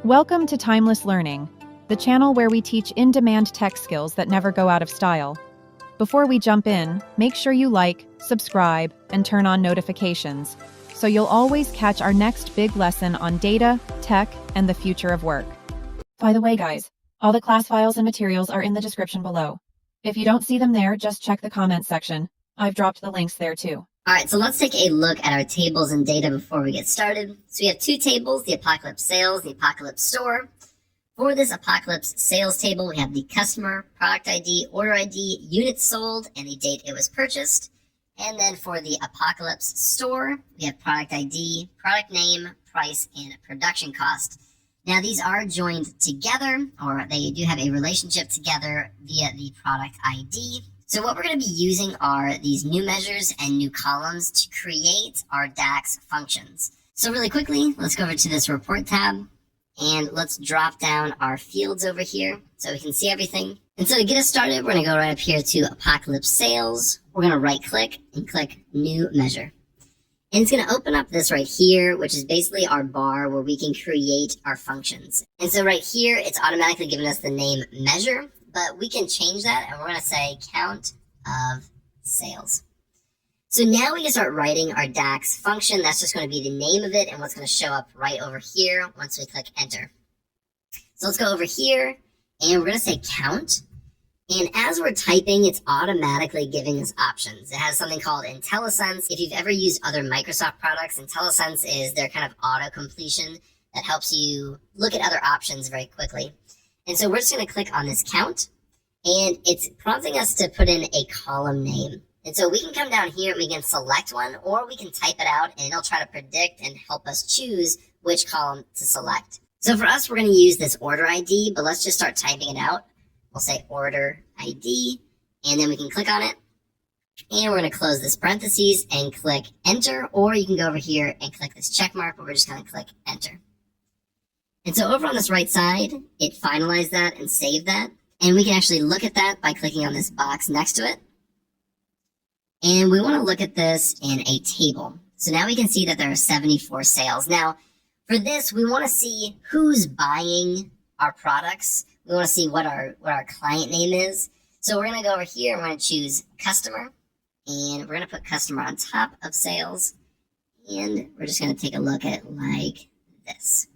Welcome to Timeless Learning, the channel where we teach in-demand tech skills that never go out of style. Before we jump in, make sure you like, subscribe, and turn on notifications, so you'll always catch our next big lesson on data, tech, and the future of work. By the way, guys, all the class files and materials are in the description below. If you don't see them there, just check the comments section. I've dropped the links there too. All right, so let's take a look at our tables and data before we get started. So we have two tables, the Apocalypse Sales, the Apocalypse Store. For this Apocalypse Sales table, we have the customer, product ID, order ID, units sold, and the date it was purchased. And then for the Apocalypse Store, we have product ID, product name, price, and production cost. Now, these are joined together, or they do have a relationship together via the product ID. So what we're going to be using are these new measures and new columns to create our DAX functions. So really quickly, let's go over to this report tab and let's drop down our fields over here so we can see everything. And so to get us started, we're going to go right up here to Apocalypse Sales. We're going to right click and click New Measure. And it's going to open up this right here, which is basically our bar where we can create our functions. And so right here, it's automatically giving us the name measure. But we can change that, and we're going to say count of sales. So now we can start writing our DAX function. That's just going to be the name of it and what's going to show up right over here once we click enter. So let's go over here, and we're going to say count. And as we're typing, it's automatically giving us options. It has something called IntelliSense. If you've ever used other Microsoft products, IntelliSense is their kind of auto-completion that helps you look at other options very quickly. And so we're just going to click on this count, and it's prompting us to put in a column name. And so we can come down here and we can select one, or we can type it out and it'll try to predict and help us choose which column to select. So for us, we're going to use this order ID, but let's just start typing it out. We'll say order ID, and then we can click on it. And we're going to close this parentheses and click enter, or you can go over here and click this check mark, but we're just going to click enter. And so over on this right side, it finalized that and saved that. And we can actually look at that by clicking on this box next to it. And we want to look at this in a table. So now we can see that there are 74 sales. Now, for this, we want to see who's buying our products. We want to see what our client name is. So we're going to go over here and we're going to choose customer. And we're going to put customer on top of sales. And we're just going to take a look at it like this.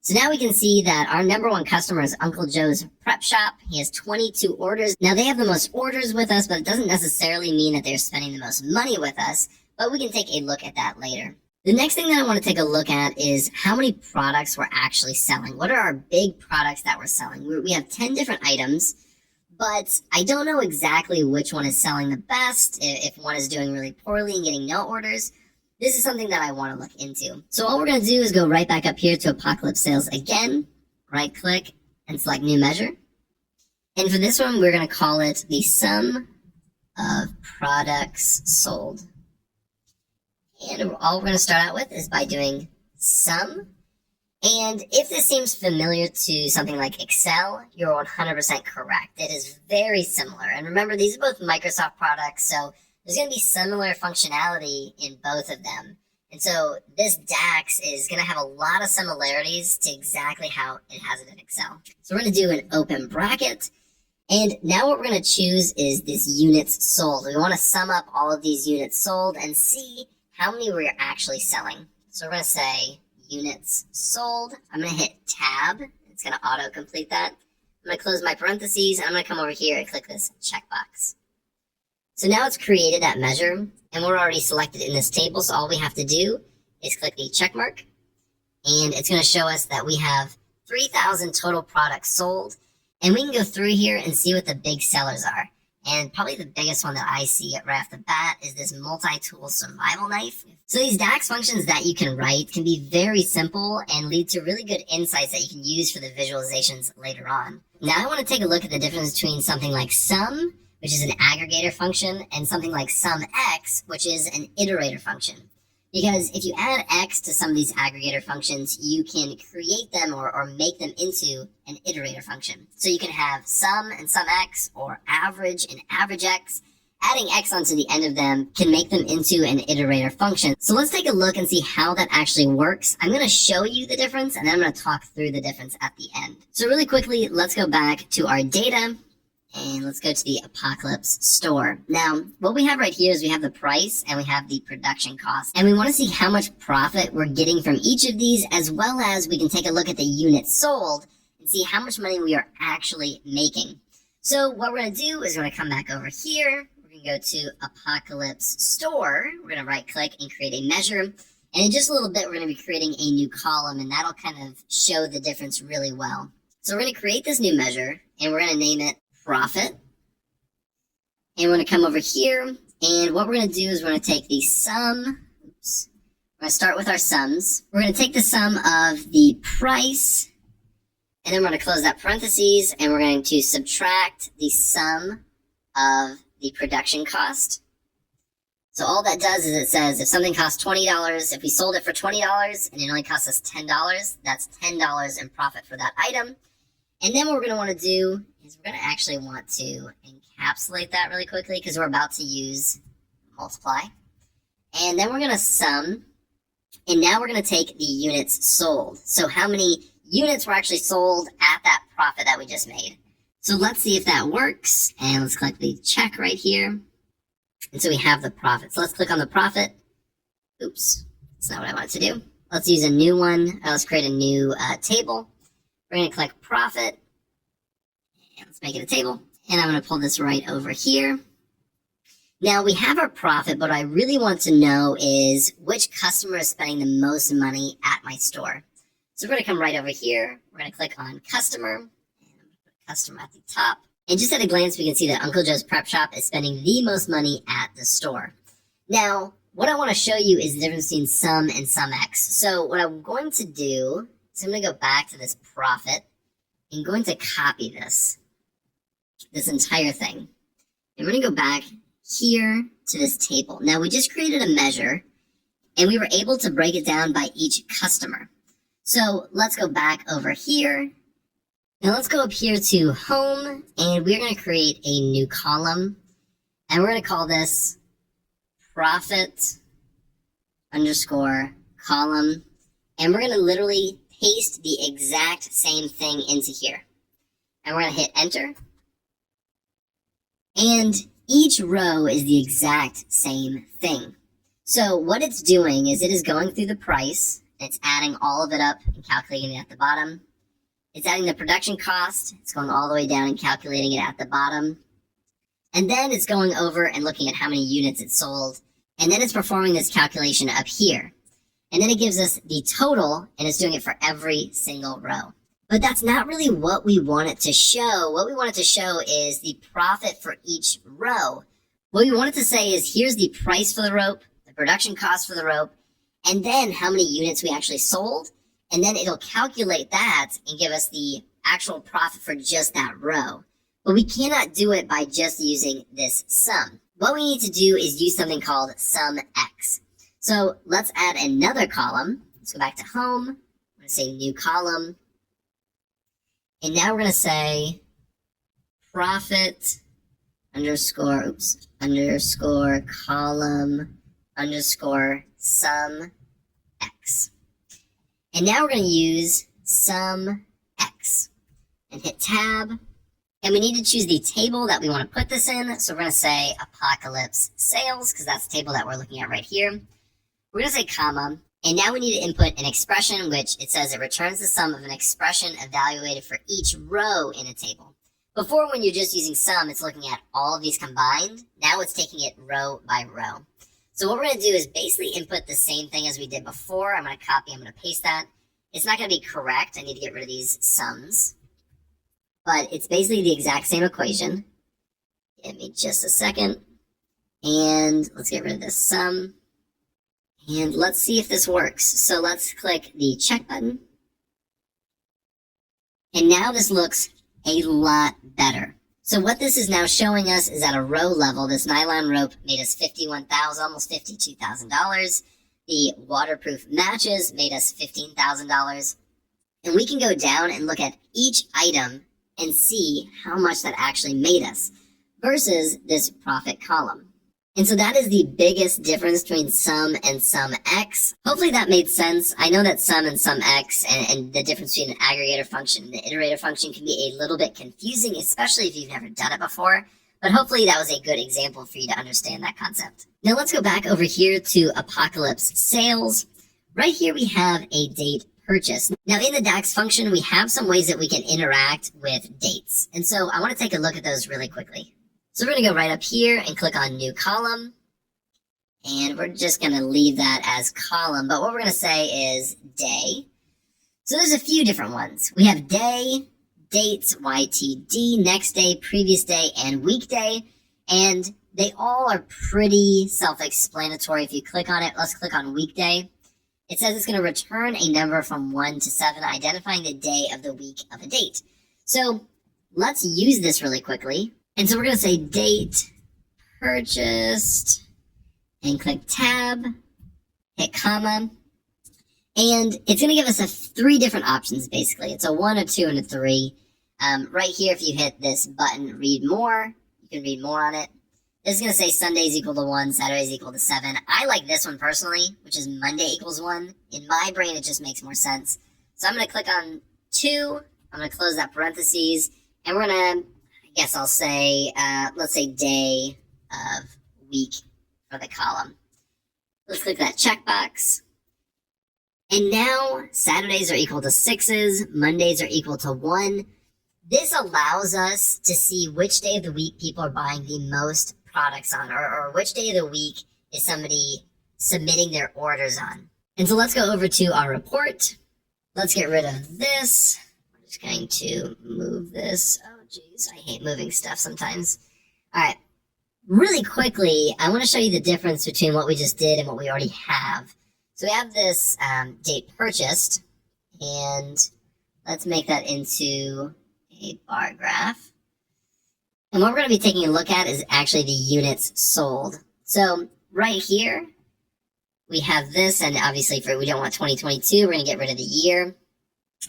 So now we can see that our number one customer is Uncle Joe's Prep Shop. He has 22 orders. Now they have the most orders with us, but it doesn't necessarily mean that they're spending the most money with us, but we can take a look at that later. The next thing that I want to take a look at is how many products we're actually selling. What are our big products that we're selling? We have 10 different items, but I don't know exactly which one is selling the best, if one is doing really poorly and getting no orders. This is something that I want to look into. So all we're going to do is go right back up here to Apocalypse Sales again, right click and select new measure. And for this one, we're going to call it the sum of products sold. And all we're going to start out with is by doing sum. And if this seems familiar to something like Excel, you're 100% correct. It is very similar. And remember, these are both Microsoft products, so there's going to be similar functionality in both of them. And so this DAX is going to have a lot of similarities to exactly how it has it in Excel. So we're going to do an open bracket. And now what we're going to choose is this units sold. We want to sum up all of these units sold and see how many we're actually selling. So we're going to say units sold. I'm going to hit tab. It's going to auto-complete that. I'm going to close my parentheses, and I'm going to come over here and click this checkbox. So now it's created that measure, and we're already selected in this table, so all we have to do is click the check mark, and it's going to show us that we have 3,000 total products sold, and we can go through here and see what the big sellers are. And probably the biggest one that I see right off the bat is this multi-tool survival knife. So these DAX functions that you can write can be very simple and lead to really good insights that you can use for the visualizations later on. Now I want to take a look at the difference between something like sum, which is an aggregator function, and something like SUMX, which is an iterator function. Because if you add X to some of these aggregator functions, you can create them or make them into an iterator function. So you can have sum and SUMX, or average and average X. adding X onto the end of them can make them into an iterator function. So let's take a look and see how that actually works. I'm going to show you the difference, and then I'm going to talk through the difference at the end. So really quickly, let's go back to our data, and let's go to the Apocalypse store. Now, what we have right here is we have the price and we have the production cost. And we want to see how much profit we're getting from each of these, as well as we can take a look at the units sold and see how much money we are actually making. So what we're going to do is we're going to come back over here. Go to Apocalypse Store. We're going to right click and create a measure. And in just a little bit, we're going to be creating a new column, and that'll kind of show the difference really well. So we're going to create this new measure, and we're going to name it Profit. And we're going to come over here, and what we're going to do is we're going to take the sum. Oops. We're going to start with our sums. We're going to take the sum of the price, and then we're going to close that parentheses, and we're going to subtract the sum of the production cost. So all that does is it says if something costs $20, if we sold it for $20 and it only costs us $10, that's $10 in profit for that item. And then what we're going to want to do is we're going to actually want to encapsulate that really quickly because we're about to use multiply. And then we're going to sum, and now we're going to take the units sold. So how many units were actually sold at that profit that we just made. So let's see if that works, and let's click the check right here. And so we have the profit. So let's click on the profit. Oops, that's not what I wanted to do. Let's use a new one. Let's create a new table. We're going to click profit, and let's make it a table. And I'm going to pull this right over here. Now we have our profit, but what I really want to know is which customer is spending the most money at my store. So we're going to come right over here. We're going to click on customer. Customer at the top. And just at a glance, we can see that Uncle Joe's Prep Shop is spending the most money at the store. Now, what I want to show you is the difference between sum and sum X. So what I'm going to do is I'm going to go back to this profit and going to copy this entire thing. And we're going to go back here to this table. Now, we just created a measure, and we were able to break it down by each customer. So let's go back over here. Now let's go up here to home, and we're going to create a new column, and we're going to call this profit underscore column, and we're going to literally paste the exact same thing into here. And we're going to hit enter, and each row is the exact same thing. So what it's doing is it is going through the price, and it's adding all of it up and calculating it at the bottom. It's adding the production cost. It's going all the way down and calculating it at the bottom. And then it's going over and looking at how many units it sold. And then it's performing this calculation up here. And then it gives us the total, and it's doing it for every single row. But that's not really what we want it to show. What we want it to show is the profit for each row. What we want it to say is here's the price for the rope, the production cost for the rope, and then how many units we actually sold. And then it'll calculate that and give us the actual profit for just that row. But we cannot do it by just using this sum. What we need to do is use something called sum X. So let's add another column. Let's go back to home. I'm going to say new column. And now we're going to say profit underscore column underscore sum X. And now we're going to use sum X and hit tab. And we need to choose the table that we want to put this in. So we're going to say Apocalypse Sales, because that's the table that we're looking at right here. We're going to say comma. And now we need to input an expression, which it says it returns the sum of an expression evaluated for each row in a table. Before, when you're just using sum, it's looking at all of these combined. Now it's taking it row by row. So what we're going to do is basically input the same thing as we did before. I'm going to copy, I'm going to paste that. It's not going to be correct. I need to get rid of these sums. But it's basically the exact same equation. Give me just a second. And let's get rid of this sum. And let's see if this works. So let's click the check button. And now this looks a lot better. So what this is now showing us is at a row level, this nylon rope made us $51,000, almost $52,000. The waterproof matches made us $15,000. And we can go down and look at each item and see how much that actually made us. versus this profit column. And so that is the biggest difference between sum and sum X. Hopefully that made sense. I know that sum and sum X and the difference between an aggregator function and the iterator function can be a little bit confusing, especially if you've never done it before. But hopefully that was a good example for you to understand that concept. Now let's go back over here to Apocalypse Sales. Right here we have a date purchase. Now in the DAX function, we have some ways that we can interact with dates. And so I want to take a look at those really quickly. So we're going to go right up here and click on New Column. And we're just going to leave that as column. But what we're going to say is day. So there's a few different ones. We have day, dates, YTD, next day, previous day, and weekday. And they all are pretty self-explanatory. If you click on it, let's click on weekday. It says it's going to return a number from 1 to 7, identifying the day of the week of a date. So let's use this really quickly. And so we're going to say date purchased and click tab, hit comma, and it's going to give us three different options basically. It's a 1, a 2, and a 3. Right here, if you hit this button, read more, you can read more on it. This is going to say Sundays equal to 1, Saturdays equal to 7. I like this one personally, which is Monday equals 1. In my brain, it just makes more sense. So I'm going to click on 2. I'm going to close that parentheses, and we're going to, I guess I'll say, let's say day of week for the column. Let's click that checkbox. And now Saturdays are equal to 6s, Mondays are equal to 1. This allows us to see which day of the week people are buying the most products on, or which day of the week is somebody submitting their orders on. And so let's go over to our report. Let's get rid of this. I'm just going to move this. Oh, geez, I hate moving stuff sometimes. All right, really quickly, I want to show you the difference between what we just did and what we already have. So we have this date purchased, and let's make that into a bar graph. And what we're going to be taking a look at is actually the units sold. So right here, we have this, and obviously we don't want 2022, we're going to get rid of the year.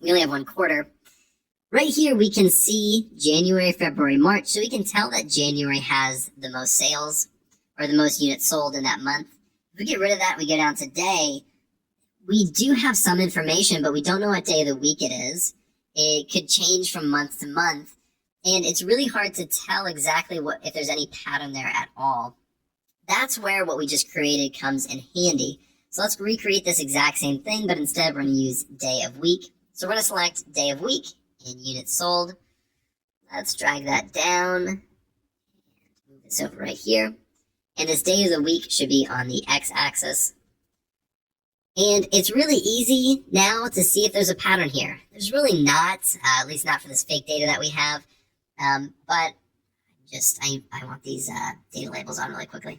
We only have 1 quarter. Right here, we can see January, February, March, so we can tell that January has the most sales, or the most units sold in that month. If we get rid of that and we go down to day, we do have some information, but we don't know what day of the week it is. It could change from month to month, and it's really hard to tell exactly if there's any pattern there at all. That's where what we just created comes in handy. So let's recreate this exact same thing, but instead we're going to use day of week. So we're going to select day of week and units sold. Let's drag that down and move this over right here. And this day of the week should be on the x-axis. And it's really easy now to see if there's a pattern here. There's really not, at least not for this fake data that we have. But I want these data labels on really quickly.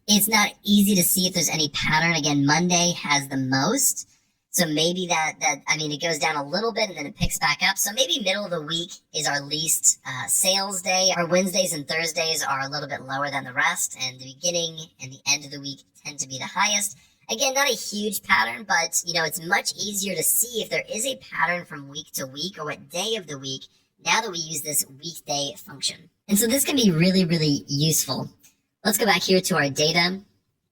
It's not easy to see if there's any pattern. Again, Monday has the most. So maybe it goes down a little bit and then it picks back up. So maybe middle of the week is our least sales day. Our Wednesdays and Thursdays are a little bit lower than the rest. And the beginning and the end of the week tend to be the highest. Again, not a huge pattern, but it's much easier to see if there is a pattern from week to week or what day of the week now that we use this weekday function. And so this can be really, really useful. Let's go back here to our data. And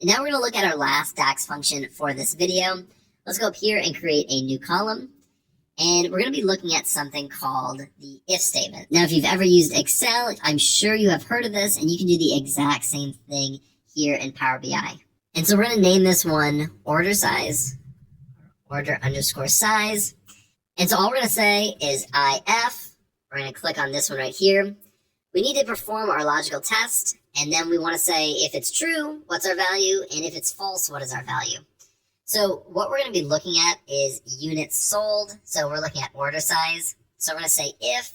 now we're going to look at our last DAX function for this video. Let's go up here and create a new column. And we're going to be looking at something called the if statement. Now, if you've ever used Excel, I'm sure you have heard of this, and you can do the exact same thing here in Power BI. And so we're going to name this one order size, order underscore size. And so all we're going to say is IF. We're going to click on this one right here. We need to perform our logical test. And then we want to say if it's true, what's our value? And if it's false, what is our value? So what we're going to be looking at is units sold. So we're looking at order size. So we're going to say if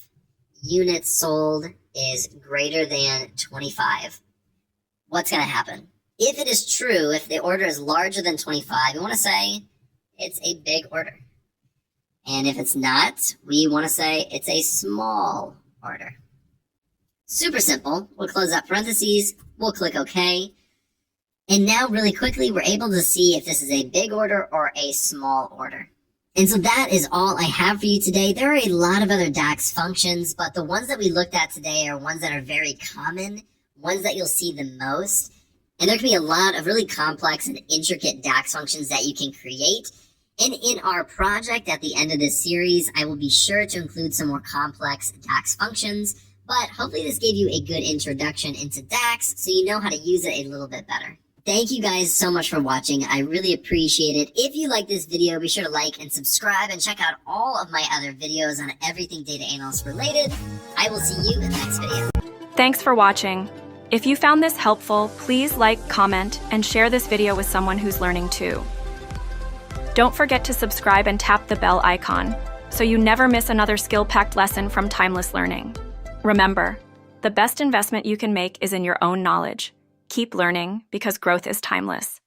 units sold is greater than 25, what's going to happen? If it is true, if the order is larger than 25, we want to say it's a big order. And if it's not, we want to say it's a small order. Super simple. We'll close that parentheses. We'll click OK. And now really quickly, we're able to see if this is a big order or a small order. And so that is all I have for you today. There are a lot of other DAX functions, but the ones that we looked at today are ones that are very common, ones that you'll see the most. And there can be a lot of really complex and intricate DAX functions that you can create. And in our project at the end of this series, I will be sure to include some more complex DAX functions, but hopefully this gave you a good introduction into DAX so you know how to use it a little bit better. Thank you guys so much for watching. I really appreciate it. If you like this video, be sure to like and subscribe and check out all of my other videos on everything data analyst related. I will see you in the next video. Thanks for watching. If you found this helpful, please like, comment, and share this video with someone who's learning too. Don't forget to subscribe and tap the bell icon so you never miss another skill-packed lesson from Timeless Learning. Remember, the best investment you can make is in your own knowledge. Keep learning because growth is timeless.